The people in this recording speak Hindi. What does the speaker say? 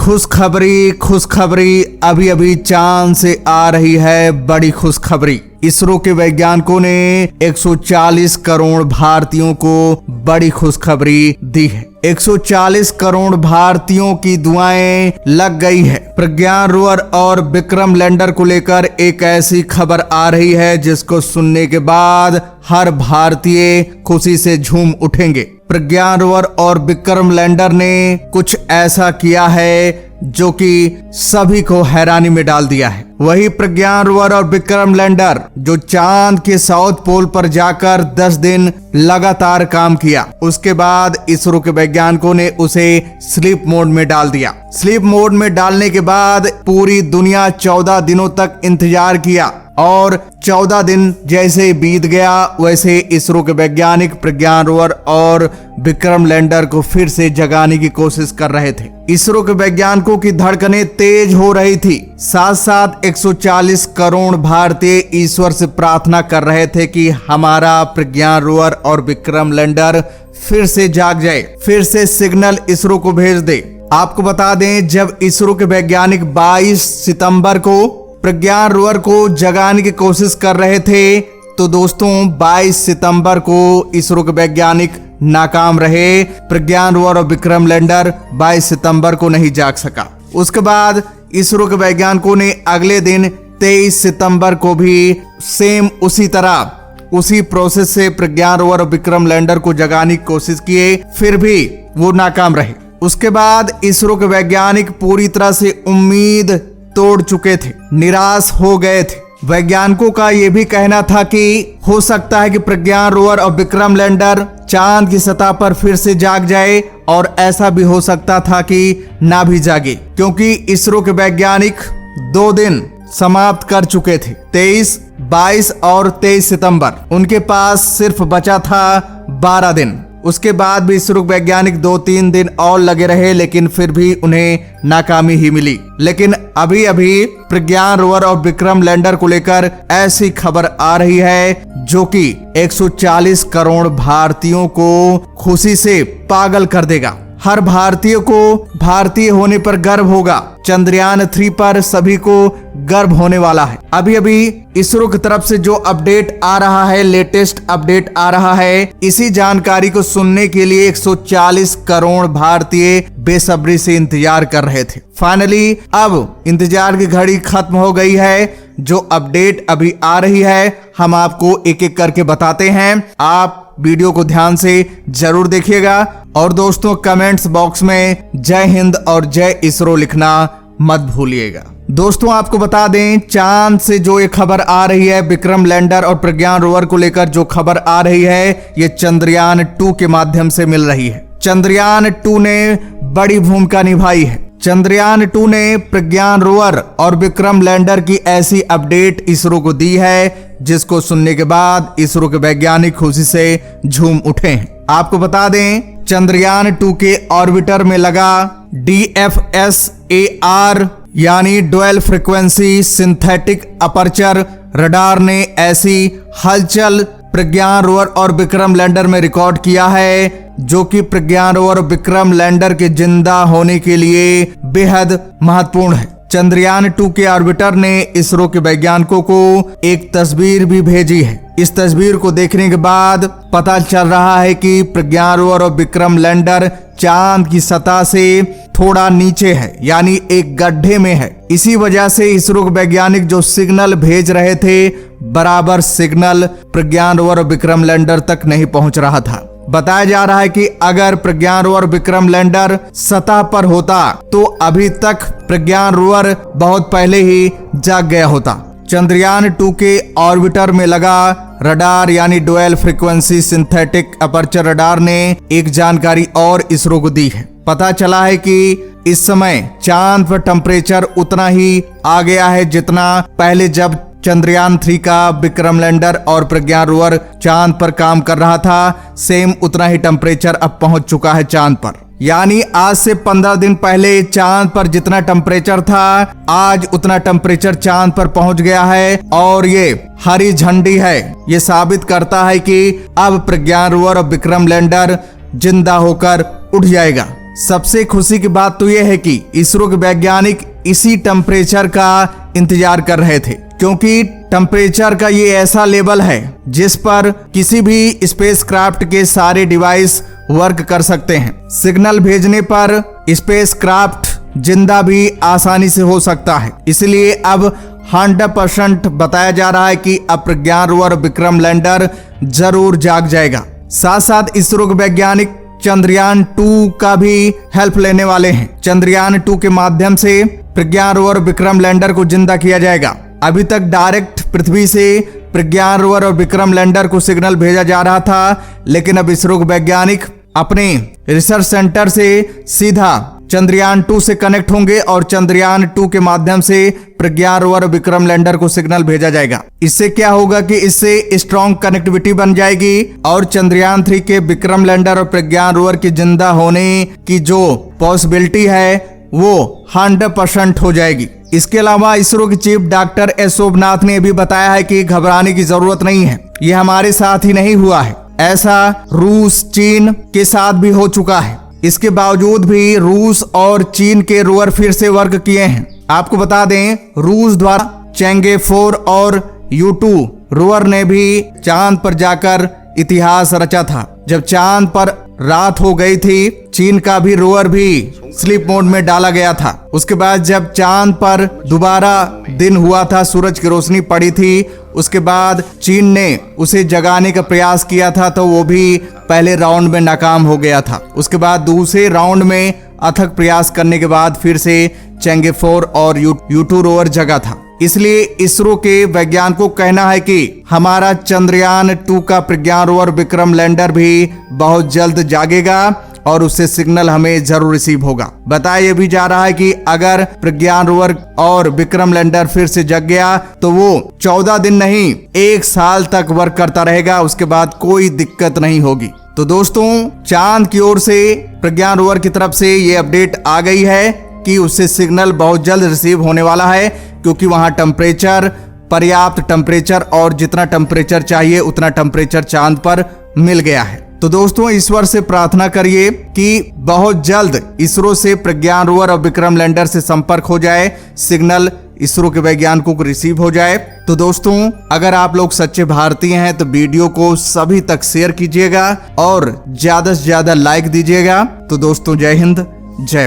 खुशखबरी अभी अभी चांद से आ रही है बड़ी खुशखबरी। इसरो के वैज्ञानिकों ने 140 करोड़ भारतीयों को बड़ी खुशखबरी दी है। 140 करोड़ भारतीयों की दुआएं लग गई है। प्रज्ञान रोवर और विक्रम लैंडर को लेकर एक ऐसी खबर आ रही है जिसको सुनने के बाद हर भारतीय खुशी से झूम उठेंगे। प्रज्ञान रोवर और विक्रम लैंडर ने कुछ ऐसा किया है जो कि सभी को हैरानी में डाल दिया है। वही प्रज्ञान रोवर और विक्रम लैंडर जो चांद के साउथ पोल पर जाकर 10 दिन लगातार काम किया, उसके बाद इसरो के वैज्ञानिकों ने उसे स्लीप मोड में डाल दिया। स्लीप मोड में डालने के बाद पूरी दुनिया 14 दिनों तक इंतजार किया और 14 दिन जैसे बीत गया वैसे इसरो के वैज्ञानिक प्रज्ञान रोवर और विक्रम लैंडर को फिर से जगाने की कोशिश कर रहे थे। इसरो के वैज्ञानिकों की धड़कनें तेज हो रही थी। साथ साथ 140 करोड़ भारतीय ईश्वर से प्रार्थना कर रहे थे कि हमारा प्रज्ञान रोवर और विक्रम लैंडर फिर से जाग जाए, फिर से सिग्नल इसरो को भेज दे। आपको बता दें, जब इसरो के वैज्ञानिक 22 सितंबर को प्रज्ञान रोवर को जगाने की कोशिश कर रहे थे, तो दोस्तों 22 सितंबर को इसरो के वैज्ञानिक नाकाम रहे। प्रज्ञान रोवर और विक्रम लैंडर 22 सितंबर को नहीं जाग सका। उसके बाद इसरो के वैज्ञानिकों ने अगले दिन 23 सितंबर को भी सेम उसी तरह उसी प्रोसेस से प्रज्ञान रोवर और विक्रम लैंडर को जगाने की कोशिश किए, फिर भी वो नाकाम रहे। उसके बाद इसरो के वैज्ञानिक पूरी तरह से उम्मीद तोड़ चुके थे, निराश हो गए थे। वैज्ञानिकों का यह भी कहना था कि हो सकता है कि प्रज्ञान रोवर और विक्रम लैंडर चांद की सतह पर फिर से जाग जाए, और ऐसा भी हो सकता था कि ना भी जागे, क्योंकि इसरो के वैज्ञानिक 2 दिन समाप्त कर चुके थे। 23, 22 और 23 सितंबर उनके पास सिर्फ बचा था 12 दिन। उसके बाद भी इसरो वैज्ञानिक 2-3 दिन और लगे रहे, लेकिन फिर भी उन्हें नाकामी ही मिली। लेकिन अभी अभी प्रज्ञान रोवर और विक्रम लैंडर को लेकर ऐसी खबर आ रही है जो कि 140 करोड़ भारतीयों को खुशी से पागल कर देगा। हर भारतीय को भारतीय होने पर गर्व होगा। चंद्रयान 3 पर सभी को गर्व होने वाला है। अभी अभी इसरो की तरफ से जो अपडेट आ रहा है, लेटेस्ट अपडेट आ रहा है, इसी जानकारी को सुनने के लिए 140 करोड़ भारतीय बेसब्री से इंतजार कर रहे थे। फाइनली अब इंतजार की घड़ी खत्म हो गई है। जो अपडेट अभी आ रही है हम आपको एक एक करके बताते हैं। आप वीडियो को ध्यान से जरूर देखिएगा और दोस्तों कमेंट्स बॉक्स में जय हिंद और जय इसरो लिखना मत भूलिएगा। दोस्तों आपको बता दें, चांद से जो ये खबर आ रही है विक्रम लैंडर और प्रज्ञान रोवर को लेकर जो खबर आ रही है, ये चंद्रयान 2 के माध्यम से मिल रही है। चंद्रयान 2 ने बड़ी भूमिका निभाई है। चंद्रयान 2 ने प्रज्ञान रोवर और विक्रम लैंडर की ऐसी अपडेट इसरो को दी है जिसको सुनने के बाद इसरो के वैज्ञानिक खुशी से झूम उठे हैं। आपको बता दें, चंद्रयान 2 के ऑर्बिटर में लगा DFSAR यानी dual frequency synthetic aperture radar ने ऐसी हलचल प्रज्ञान रोवर और विक्रम लैंडर में रिकॉर्ड किया है जो कि प्रज्ञान रोवर और विक्रम लैंडर के जिंदा होने के लिए बेहद महत्वपूर्ण है। चंद्रयान 2 के ऑर्बिटर ने इसरो के वैज्ञानिकों को एक तस्वीर भी भेजी है। इस तस्वीर को देखने के बाद पता चल रहा है कि प्रज्ञान रोवर और विक्रम लैंडर चांद की सतह से थोड़ा नीचे है, यानी एक गड्ढे में है। इसी वजह से इसरो के वैज्ञानिक जो सिग्नल भेज रहे थे, बराबर सिग्नल प्रज्ञान रोवर और विक्रम लैंडर तक नहीं पहुंच रहा था। बताया जा रहा है कि अगर प्रज्ञान रोवर विक्रम लैंडर सतह पर होता तो अभी तक प्रज्ञान रोवर बहुत पहले ही जाग गया होता। चंद्रयान 2 के ऑर्बिटर में लगा रडार यानी dual frequency synthetic aperture radar ने एक जानकारी और इसरो को दी है। पता चला है कि इस समय चांद पर टेम्परेचर उतना ही आ गया है जितना पहले जब चंद्रयान 3 का विक्रम लैंडर और प्रज्ञान रोवर चांद पर काम कर रहा था, सेम उतना ही टेम्परेचर अब पहुंच चुका है चांद पर। यानी आज से 15 दिन पहले चांद पर जितना टेम्परेचर था, आज उतना टेम्परेचर चांद पर पहुंच गया है। और ये हरी झंडी है, ये साबित करता है कि अब प्रज्ञान रोवर और विक्रम लैंडर जिंदा होकर उठ जाएगा। सबसे खुशी की बात तो यह है कि इसरो के वैज्ञानिक इसी टेम्परेचर का इंतजार कर रहे थे, क्योंकि टेम्परेचर का ये ऐसा लेवल है जिस पर किसी भी स्पेसक्राफ्ट के सारे डिवाइस वर्क कर सकते हैं। सिग्नल भेजने पर स्पेसक्राफ्ट जिंदा भी आसानी से हो सकता है। इसलिए अब 100% बताया जा रहा है कि अब प्रज्ञान रोवर विक्रम लैंडर जरूर जाग जाएगा। साथ साथ इसरो के वैज्ञानिक चंद्रयान 2 का भी हेल्प लेने वाले हैं। चंद्रयान 2 के माध्यम से प्रज्ञान रोवर विक्रम लैंडर को जिंदा किया जाएगा। अभी तक डायरेक्ट पृथ्वी से प्रज्ञान रोवर और विक्रम लैंडर को सिग्नल भेजा जा रहा था, लेकिन अब इसरो के वैज्ञानिक अपने रिसर्च सेंटर से सीधा चंद्रयान 2 से कनेक्ट होंगे और चंद्रयान 2 के माध्यम से प्रज्ञान रोवर और विक्रम लैंडर को सिग्नल भेजा जाएगा। इससे क्या होगा कि इससे स्ट्रॉन्ग कनेक्टिविटी बन जाएगी और चंद्रयान 3 के विक्रम लैंडर और प्रज्ञान रोवर के जिंदा होने की जो पॉसिबिलिटी है वो 100% हो जाएगी। इसके अलावा इसरो के चीफ डॉक्टर एस शोभनाथ ने भी बताया है कि घबराने की जरूरत नहीं है, ये हमारे साथ ही नहीं हुआ है, ऐसा रूस चीन के साथ भी हो चुका है। इसके बावजूद भी रूस और चीन के रोवर फिर से वर्क किए हैं। आपको बता दें, रूस द्वारा चेंगे 4 और U2 रोवर ने भी चांद पर जाकर इतिहास रचा था। जब चांद पर रात हो गई थी, चीन का भी रोवर भी स्लीप मोड में डाला गया था। उसके बाद जब चांद पर दोबारा दिन हुआ था, सूरज की रोशनी पड़ी थी, उसके बाद चीन ने उसे जगाने का प्रयास किया था, तो वो भी पहले राउंड में नाकाम हो गया था। उसके बाद दूसरे राउंड में अथक प्रयास करने के बाद फिर से चेंगे 4 और U2 रोवर जगा था। इसलिए इसरो के वैज्ञानिकों का कहना है कि हमारा चंद्रयान 2 का प्रज्ञान रोवर विक्रम लैंडर भी बहुत जल्द जागेगा और उससे सिग्नल हमें जरूर रिसीव होगा। बताया यह भी जा रहा है कि अगर प्रज्ञान रोवर और विक्रम लैंडर फिर से जग गया तो वो 14 दिन नहीं 1 साल तक वर्क करता रहेगा, उसके बाद कोई दिक्कत नहीं होगी। तो दोस्तों, चांद की ओर से प्रज्ञान रोवर की तरफ से ये अपडेट आ गई है कि उससे सिग्नल बहुत जल्द रिसीव होने वाला है, क्योंकि वहां टेम्परेचर, पर्याप्त टेम्परेचर और जितना टेम्परेचर चाहिए उतना टेम्परेचर चांद पर मिल गया है। तो दोस्तों, ईश्वर से प्रार्थना करिए कि बहुत जल्द इसरो से प्रज्ञान रोवर और विक्रम लैंडर से संपर्क हो जाए, सिग्नल इसरो के वैज्ञानिकों को रिसीव हो जाए। तो दोस्तों, अगर आप लोग सच्चे भारतीय हैं तो वीडियो को सभी तक शेयर कीजिएगा और ज्यादा से ज्यादा लाइक दीजिएगा। तो दोस्तों, जय हिंद, जय